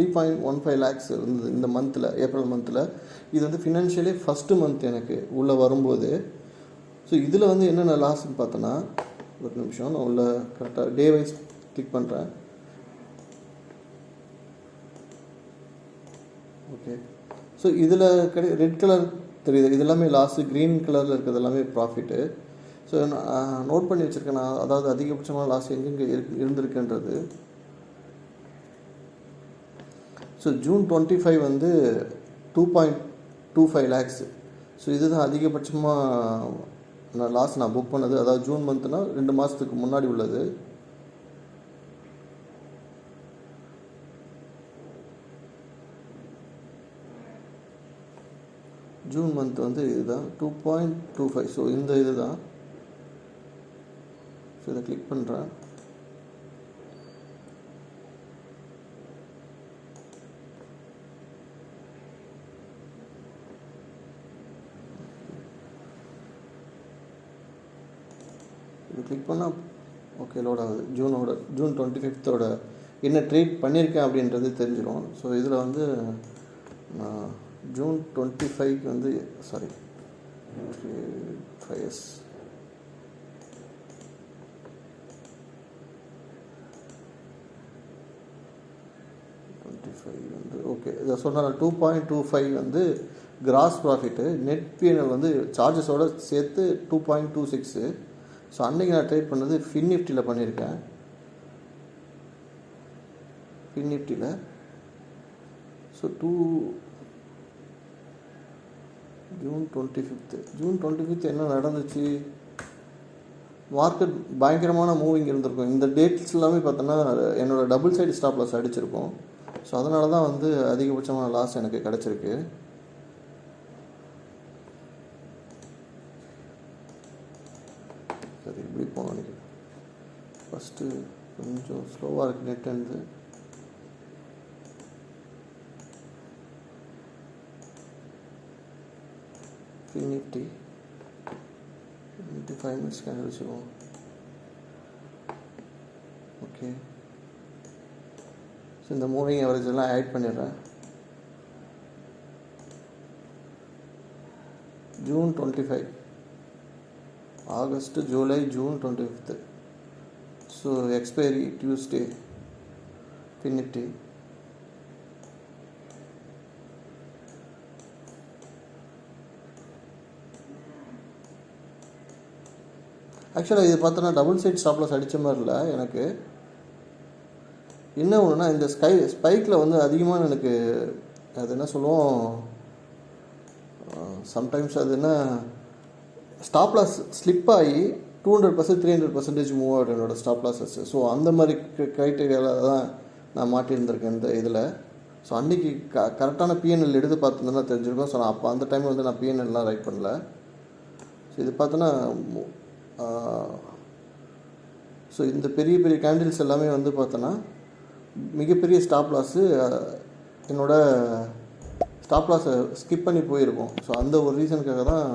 3.15 lakhs இருந்தது இந்த மந்தில், ஏப்ரல் மந்தில். இது வந்து ஃபினான்ஷியலி ஃபஸ்ட்டு மந்த் எனக்கு உள்ளே வரும்போது. ஸோ இதில் வந்து என்னென்ன லாஸ்ன்னு பார்த்தோன்னா, ஒரு நிமிஷம் நான் உள்ள கரெக்டாக டே வைஸ் கிளிக் பண்ணுறேன். ஓகே, ஸோ இதில் ரெட் கலர் தெரியுது, இது எல்லாமே லாஸு. க்ரீன் கலரில் இருக்கிறது எல்லாமே ப்ராஃபிட்டு. ஸோ நான் நோட் பண்ணி வச்சுருக்கேன், நான் அதாவது அதிகபட்சமான லாஸ் எங்கெங்கே இருந்திருக்குன்றது. ஸோ ஜூன் 25 வந்து 2.25 lakhs. ஸோ இதுதான் அதிகபட்சமாக நான் லாஸ் நான் புக் பண்ணது. அதாவது ஜூன் மந்த்னால் 2 மாதத்துக்கு முன்னாடி உள்ளது. ஜூன் மந்த் வந்து இதுதான் 2.25. ஸோ இந்த இது தான். ஸோ இதை கிளிக் பண்ணுறேன். இது கிளிக் பண்ணால் ஓகே லோட் ஆகுது. ஜூன் 25 என்ன ட்ரேட் பண்ணியிருக்கேன் அப்படின்றது தெரிஞ்சிடும். ஸோ இதில் வந்து நான் ஜூன் 25 வந்து சாரி 5S வந்து ஓகே இதை சொன்னால் 2.25 வந்து கிராஸ் ப்ராஃபிட்டு. நெட் பிஎன்எல் வந்து சார்ஜஸோடு சேர்த்து 2.26. ஸோ அன்றைக்கி நான் ட்ரேட் பண்ணது ஃபின் நிஃப்டியில் பண்ணியிருக்கேன். ஃபின் நிஃப்டியில் ஸோ ஜூன் 25 என்ன நடந்துச்சு, மார்க்கெட் பயங்கரமான மூவிங் இருந்திருக்கும். இந்த டேட்ஸ் எல்லாமே பார்த்தோன்னா என்னோடய டபுள் சைடு ஸ்டாப் லாஸ் அடிச்சிருக்கும். ஸோ அதனால தான் வந்து அதிகபட்சமான லாஸ் எனக்கு கிடச்சிருக்கு. சரி இப்படி போகணும் நினைக்கிறேன். ஃபஸ்ட்டு கொஞ்சம் ஸ்லோவாக இருக்குது நெட் வந்து. நிஃப்டி 5 மினிட்ஸ் கேண்டில் வச்சுருவோம். ஓகே, ஸோ இந்த மூவிங் அவரேஜ் எல்லாம் ஆட் பண்ணிடுறேன். June 25, August, July, June 25. So expiry Tuesday fin Nifty. ஆக்சுவலாக இது பார்த்தோன்னா டபுள் சைட் ஸ்டாப் லாஸ் அடித்த மாதிரி இல்லை எனக்கு. என்ன ஒன்றுனா இந்த ஸ்பைக்கில் வந்து அதிகமாக எனக்கு அது என்ன சொல்லுவோம், சம்டைம்ஸ் அது என்ன ஸ்டாப் லாஸ் ஸ்லிப் ஆகி 200% 300% மூவ் ஆகிடும் என்னோடய ஸ்டாப் லாஸஸ். ஸோ அந்த மாதிரி க்ரைட்டீரியாவில் தான் நான் மாட்டியிருந்திருக்கேன் இந்த இதில். ஸோ அன்றைக்கி கரெக்டான பிஎன்எல் எடுத்து பார்த்துருந்தேன்னா தெரிஞ்சிருக்கும். ஸோ நான் அப்போ அந்த டைமில் வந்து நான் பிஎன்எல்லாம் ரைட் பண்ணல. ஸோ இது பார்த்தோன்னா ஸோ இந்த பெரிய பெரிய கேண்டில்ஸ் எல்லாமே வந்து பார்த்தோன்னா மிகப்பெரிய ஸ்டாப் லாஸு என்னோட ஸ்டாப் லாஸை ஸ்கிப் பண்ணி போயிருக்கும். ஸோ அந்த ஒரு ரீசனுக்காக தான்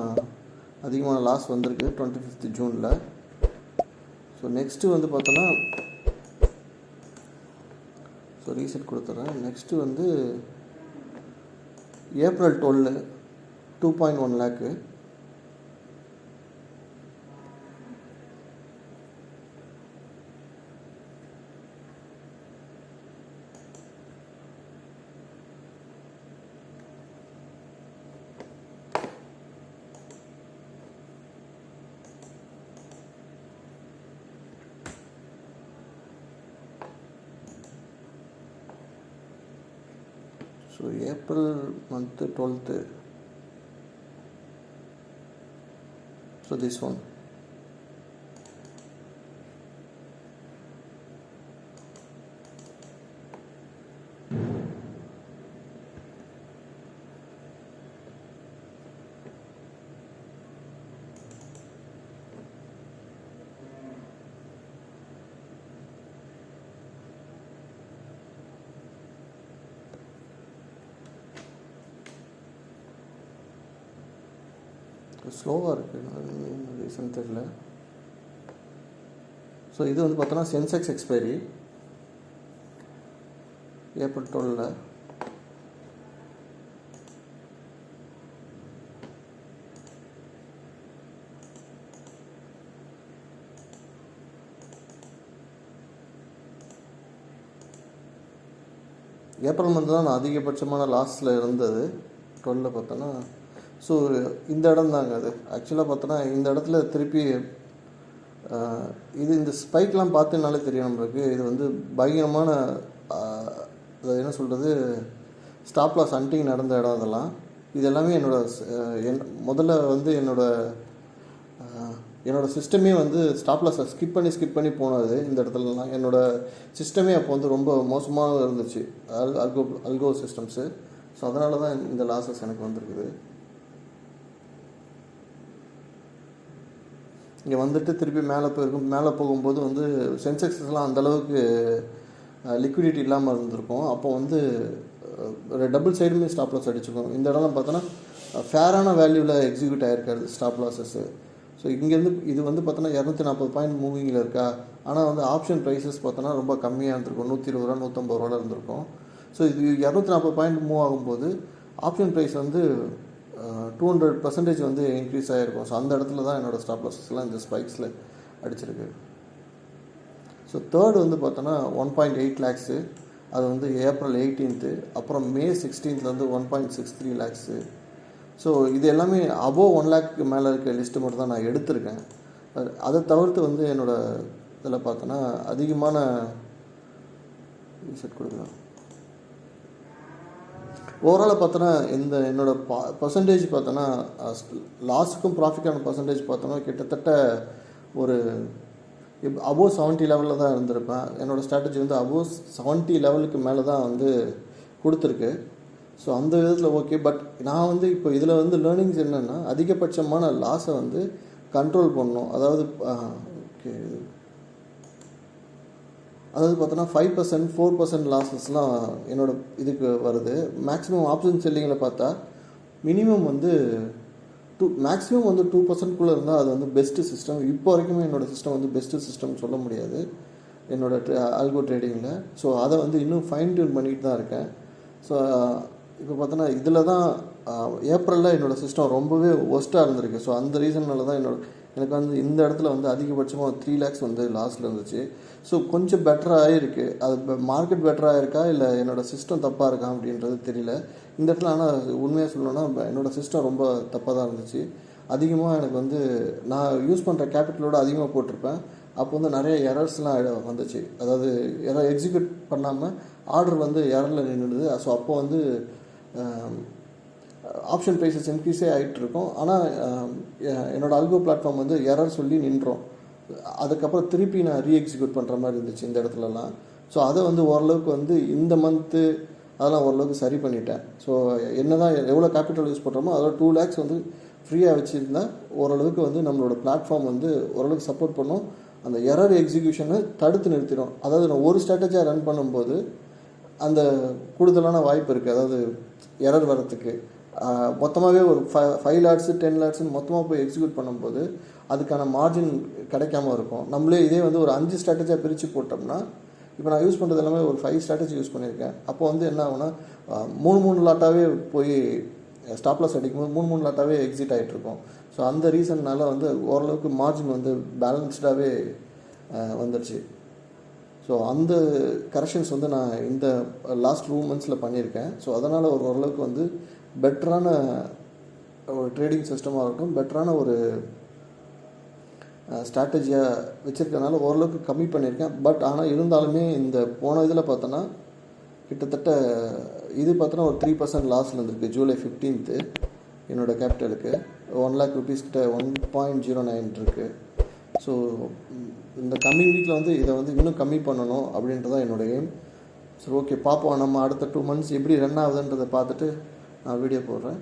அதிகமான லாஸ் வந்திருக்கு 25 ஜூனில். ஸோ நெக்ஸ்ட்டு வந்து பார்த்தோன்னா ஸோ ரீசெட் கொடுத்துட்றேன். நெக்ஸ்ட்டு வந்து April 12 2.1 lakh. So April month 12th. So this one. ஸ்லோவாக இருக்குது, ரீசன் தெரியல. ஸோ இது வந்து பார்த்தோன்னா Sensex expiry. April 12 April month தான் நான் அதிகபட்சமான லாஸில் இருந்தது. 12 பார்த்தோன்னா ஸோ இந்த இடம் தாங்க அது. ஆக்சுவலாக பார்த்தோன்னா இந்த இடத்துல திருப்பி இது இந்த ஸ்பைக்லாம் பார்த்தனாலே தெரியும் நம்மளுக்கு இது வந்து பயங்கரமான அது என்ன சொல்கிறது ஸ்டாப் லாஸ் ஹண்டிங் நடந்த இடம். அதெல்லாம் இது எல்லாமே முதல்ல வந்து என்னோடய சிஸ்டமே வந்து ஸ்டாப் லாஸை ஸ்கிப் பண்ணி போனது. இந்த இடத்துலலாம் என்னோடய சிஸ்டமே அப்போ வந்து ரொம்ப மோசமாக இருந்துச்சு, அல்கோ சிஸ்டம்ஸு. ஸோ அதனால தான் இந்த லாஸஸ் எனக்கு வந்திருக்குது. இங்கே வந்துட்டு திருப்பி மேலே போகும்போது வந்து சென்செக்ஸ்லாம் அந்தளவுக்கு லிக்விடிட்டி இல்லாமல் இருந்திருக்கும். அப்போ வந்து டபுள் சைடுமே ஸ்டாப் லாஸ் அடிச்சுக்கும். இந்த இடம்லாம் பார்த்தோன்னா ஃபேரான வேல்யூவில் எக்ஸிக்யூட் ஆகிருக்காது ஸ்டாப் லாஸஸ்ஸு. ஸோ இங்கேருந்து இது வந்து பார்த்தோன்னா 240 பாயிண்ட் மூவிங்கில் இருக்கா. ஆனால் வந்து ஆப்ஷன் ப்ரைஸஸ் பார்த்தோன்னா ரொம்ப கம்மியாக இருந்திருக்கும், 120 ரூபா 150 ரூபாவில் இருந்திருக்கும். ஸோ இது 240 பாயிண்ட் மூவ் ஆகும்போது ஆப்ஷன் ப்ரைஸ் வந்து 200% வந்து இன்க்ரீஸ் ஆகிருக்கும். ஸோ அந்த இடத்துல தான் என்னோடய ஸ்டாப் லாஸஸ்லாம் இந்த ஸ்பைக்ஸில் அடிச்சிருக்கு. ஸோ தேர்டு வந்து பார்த்தோன்னா 1.8 லேக்ஸு, அது வந்து ஏப்ரல் 18, அப்புறம் மே 16 1.63 லேக்ஸு. ஸோ இது எல்லாமே அபோவ் 1 லேக்கு மேலே இருக்க லிஸ்ட்டு மட்டும் தான் நான் எடுத்திருக்கேன். அதை தவிர்த்து வந்து என்னோடய இதில் பார்த்தோன்னா அதிகமான செட் கொடுக்கலாம். ஓவராலாக பார்த்தோன்னா என்னோடய பர்சன்டேஜ் பார்த்தோன்னா லாஸுக்கும் ப்ராஃபிட்டான பர்சன்டேஜ் பார்த்தோன்னா கிட்டத்தட்ட ஒரு அபோவ் 70 லெவலில் தான் இருந்திருப்பேன். என்னோடய ஸ்ட்ராட்டஜி வந்து அபோவ் 70 லெவலுக்கு மேலே தான் வந்து கொடுத்துருக்கு. ஸோ அந்த விதத்தில் ஓகே. பட் நான் வந்து இப்போ இதில் வந்து லேர்னிங்ஸ் என்னென்னா அதிகபட்சமான லாஸை வந்து கண்ட்ரோல் பண்ணணும். அதாவது ஓகே பார்த்தோன்னா 5% 4% லாஸஸ்லாம் என்னோடய இதுக்கு வருது. மேக்ஸிமம் ஆப்ஷன் செல்லிங்கில் பார்த்தா மினிமம் வந்து மேக்ஸிமம் வந்து 2%குள்ளே இருந்தால் அது வந்து பெஸ்ட்டு சிஸ்டம். இப்போ வரைக்குமே என்னோடய சிஸ்டம் வந்து பெஸ்ட்டு சிஸ்டம் சொல்ல முடியாது என்னோடய ஆல்கோ ட்ரேடிங்கில். ஸோ அதை வந்து இன்னும் ஃபைன் டியூன் பண்ணிட்டு தான் இருக்கேன். ஸோ இப்போ பார்த்தோன்னா இதில் தான் ஏப்ரலில் என்னோடய சிஸ்டம் ரொம்பவே ஒஸ்ட்டாக இருந்திருக்கு. ஸோ அந்த ரீசன்னால தான் எனக்கு வந்து இந்த இடத்துல வந்து அதிகபட்சமாக 3 லேக்ஸ் வந்து லாஸில் இருந்துச்சு. ஸோ கொஞ்சம் பெட்டராக ஆகிருக்கு. அது மார்க்கெட் பெட்டராக இருக்கா இல்லை என்னோடய சிஸ்டம் தப்பாக இருக்கா அப்படின்றது தெரியல இந்த இடத்துல. ஆனால் உண்மையாக சொல்லணும்னா என்னோடய சிஸ்டம் ரொம்ப தப்பாக தான் இருந்துச்சு. அதிகமாக எனக்கு வந்து நான் யூஸ் பண்ணுற கேபிட்டலோடு அதிகமாக போட்டிருப்பேன். அப்போ வந்து நிறைய எரர்ஸ்லாம் வந்துச்சு. அதாவது எக்ஸிக்யூட் பண்ணாமல் ஆர்டர் வந்து எரரில் நின்றுடுது. ஸோ அப்போ வந்து ஆப்ஷன் ப்ரைஸஸ் இன்க்ரீஸே ஆகிட்டு இருக்கும். ஆனால் என்னோடய அல்கோ பிளாட்ஃபார்ம் வந்து எரர் சொல்லி நின்றோம். அதுக்கப்புறம் திருப்பி நான் ரீஎக்ஸிக்யூட் பண்ணுற மாதிரி இருந்துச்சு இந்த இடத்துலலாம். ஸோ அதை வந்து ஓரளவுக்கு வந்து இந்த மந்த்து அதெல்லாம் ஓரளவுக்கு சரி பண்ணிட்டேன். ஸோ என்ன தான் எவ்வளோ கேபிட்டல் யூஸ் பண்ணுறோமோ அதோட 2 லேக்ஸ் வந்து ஃப்ரீயாக வச்சுருந்தா ஓரளவுக்கு வந்து நம்மளோட பிளாட்ஃபார்ம் வந்து ஓரளவுக்கு சப்போர்ட் பண்ணும். அந்த எரர் எக்ஸிக்யூஷனை தடுத்து நிறுத்திடும். அதாவது நான் ஒரு ஸ்ட்ராட்டஜியாக ரன் பண்ணும்போது அந்த கூடுதலான வாய்ப்பு இருக்குது. அதாவது எரர் வரத்துக்கு மொத்தமாகவே ஒரு 5 லாட்ஸு 10 லாட்ஸுன்னு மொத்தமாக போய் எக்ஸிக்யூட் பண்ணும்போது அதுக்கான மார்ஜின் கிடைக்காம இருக்கும். நம்மளே இதே வந்து ஒரு 5 ஸ்ட்ராட்டஜியாக பிரித்து போட்டோம்னா இப்போ நான் யூஸ் பண்ணுறது எல்லாமே ஒரு 5 ஸ்ட்ராட்டஜி யூஸ் பண்ணியிருக்கேன். அப்போ வந்து என்ன ஆகுனா 3 லாட்டாகவே போய் ஸ்டாப் லாஸ் அடிக்கும்போது 3 லாட்டாகவே எக்ஸிட் ஆகிட்ருக்கோம். ஸோ அந்த ரீசன்னால் வந்து ஓரளவுக்கு மார்ஜின் வந்து பேலன்ஸ்டாகவே வந்துடுச்சு. ஸோ அந்த கரெக்ஷன்ஸ் வந்து நான் இந்த லாஸ்ட் 2 மந்த்ஸில் பண்ணியிருக்கேன். ஸோ அதனால் ஓரளவுக்கு வந்து பெட்டரான ஒரு ட்ரேடிங் சிஸ்டமாக இருக்கட்டும், பெட்டரான ஒரு ஸ்ட்ராட்டஜியாக வச்சுருக்கனால ஓரளவுக்கு கம்மி பண்ணியிருக்கேன். பட் ஆனால் இருந்தாலுமே இந்த போன இதில் பார்த்தோன்னா கிட்டத்தட்ட இது பார்த்தோன்னா ஒரு 3% லாஸில் இருந்திருக்கு. ஜூலை 15 என்னோடய கேபிட்டலுக்கு 1 லேக் ருபீஸ் கிட்ட 1.09 இருக்குது. ஸோ இந்த கம்மிங் வீக்கில் வந்து இதை வந்து இன்னும் கம்மி பண்ணணும் அப்படின்றதான் என்னோடய எய்ம். சரி ஓகே பார்ப்போம். நம்ம அடுத்த 2 மந்த்ஸ் எப்படி ரன் ஆகுதுன்றதை பார்த்துட்டு நான் வீடியோ போடுறேன்.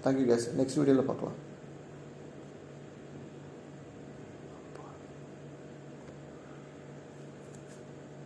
Thank you case. நெக்ஸ்ட் வீடியோவில் பார்க்கலாம்.